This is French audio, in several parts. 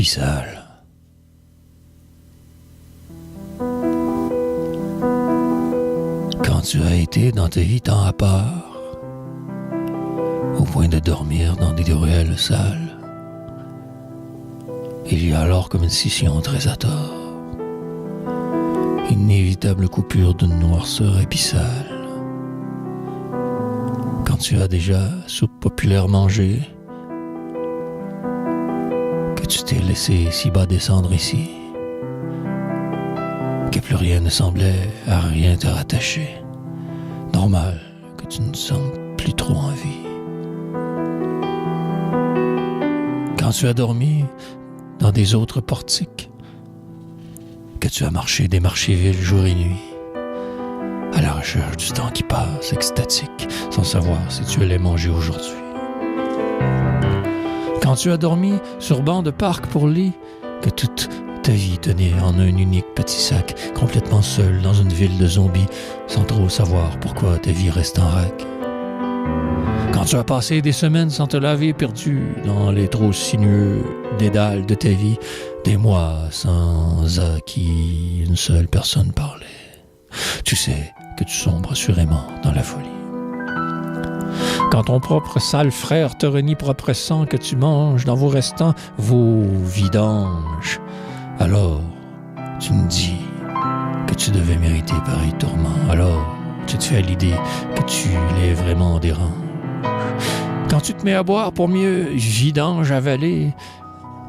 abyssal. Quand tu as été dans ta vie tant à part, au point de dormir dans des ruelles sales, il y a alors comme une scission très à tort, une inévitable coupure d'une noirceur abyssale. Quand tu as déjà soupe populaire mangée, que tu t'es laissé si bas descendre ici, que plus rien ne semblait à rien te rattacher. Normal que tu ne sentes plus trop en vie. Quand tu as dormi dans des autres portiques, que tu as marché des marchés villes jour et nuit, à la recherche du temps qui passe, extatique, sans savoir si tu allais manger aujourd'hui. Quand tu as dormi sur banc de parc pour lit, que toute ta vie tenait en un unique petit sac, complètement seul dans une ville de zombies, sans trop savoir pourquoi ta vie reste en vrac. Quand tu as passé des semaines sans te laver, perdu dans les trous sinueux dédales de ta vie, des mois sans à qui une seule personne parlait, tu sais que tu sombres assurément dans la folie. Quand ton propre sale frère te renie propre sang que tu manges dans vos restants, vos vidanges, alors tu me dis que tu devais mériter pareil tourment. Alors tu te fais à l'idée que tu l'es vraiment dérange. Quand tu te mets à boire pour mieux vidange avaler,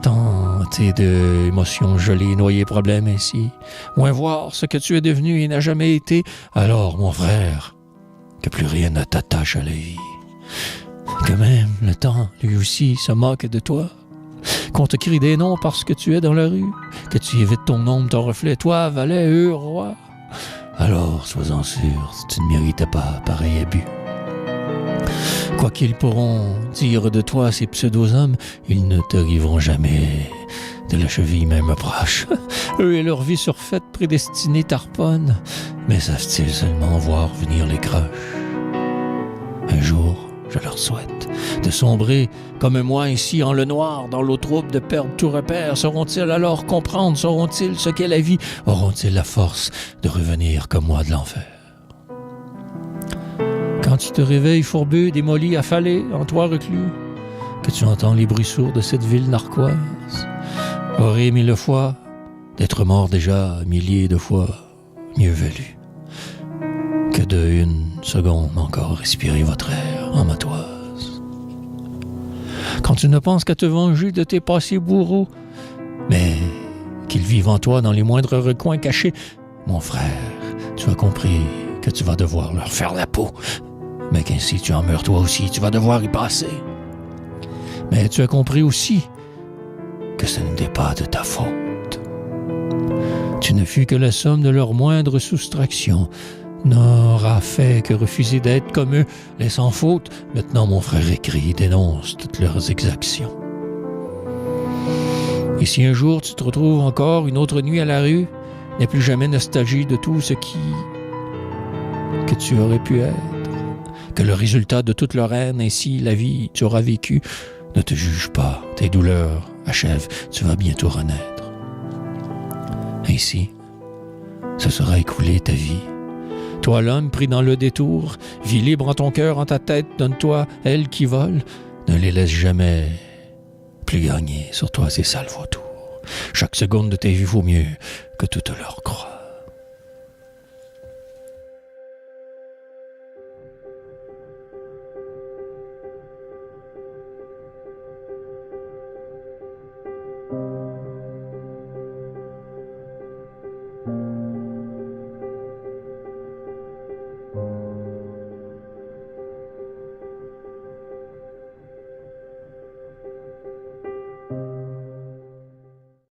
tenter d'émotions gelées, noyer problème ainsi, moins voir ce que tu es devenu et n'a jamais été, alors mon frère, que plus rien ne t'attache à la vie. Que même le temps, lui aussi, se moque de toi. Qu'on te crie des noms parce que tu es dans la rue, que tu évites ton ombre, ton reflet, toi, valet, eux, roi. Alors, sois-en sûr, si tu ne méritais pas pareil abus. Quoi qu'ils pourront dire de toi, ces pseudo-hommes, ils ne t'arriveront jamais de la cheville même proche. Eux et leur vie surfaite, prédestinée tarponne, mais savent-ils seulement voir venir les croches? Un jour, je leur souhaite de sombrer comme moi ici en le noir, dans l'eau trouble, de perdre tout repère. Sauront-ils alors comprendre? Sauront-ils ce qu'est la vie? Auront-ils la force de revenir comme moi de l'enfer? Quand tu te réveilles fourbeux, démoli, affalé, en toi reclus, que tu entends les bruits sourds de cette ville narquoise, aurais mille fois d'être mort déjà milliers de fois mieux valu que de une seconde encore respirer votre air en matoise. Quand tu ne penses qu'à te venger de tes passés bourreaux, mais qu'ils vivent en toi dans les moindres recoins cachés, mon frère, tu as compris que tu vas devoir leur faire la peau, mais qu'ainsi tu en meurs toi aussi, tu vas devoir y passer. Mais tu as compris aussi que ce n'était pas de ta faute. Tu ne fus que la somme de leurs moindres soustractions, n'aura fait que refuser d'être comme eux, les sans faute. Maintenant, mon frère écrit, dénonce toutes leurs exactions. Et si un jour tu te retrouves encore une autre nuit à la rue, n'aie plus jamais nostalgie de tout ce que tu aurais pu être, que le résultat de toute leur haine, ainsi la vie tu auras vécu. Ne te juge pas, tes douleurs achèvent, tu vas bientôt renaître. Ainsi, ce sera écoulé ta vie. Toi l'homme pris dans le détour, vis libre en ton cœur, en ta tête, donne-toi elle qui vole, ne les laisse jamais plus gagner sur toi ces sales vautours. Chaque seconde de ta vie vaut mieux que toute leur croix.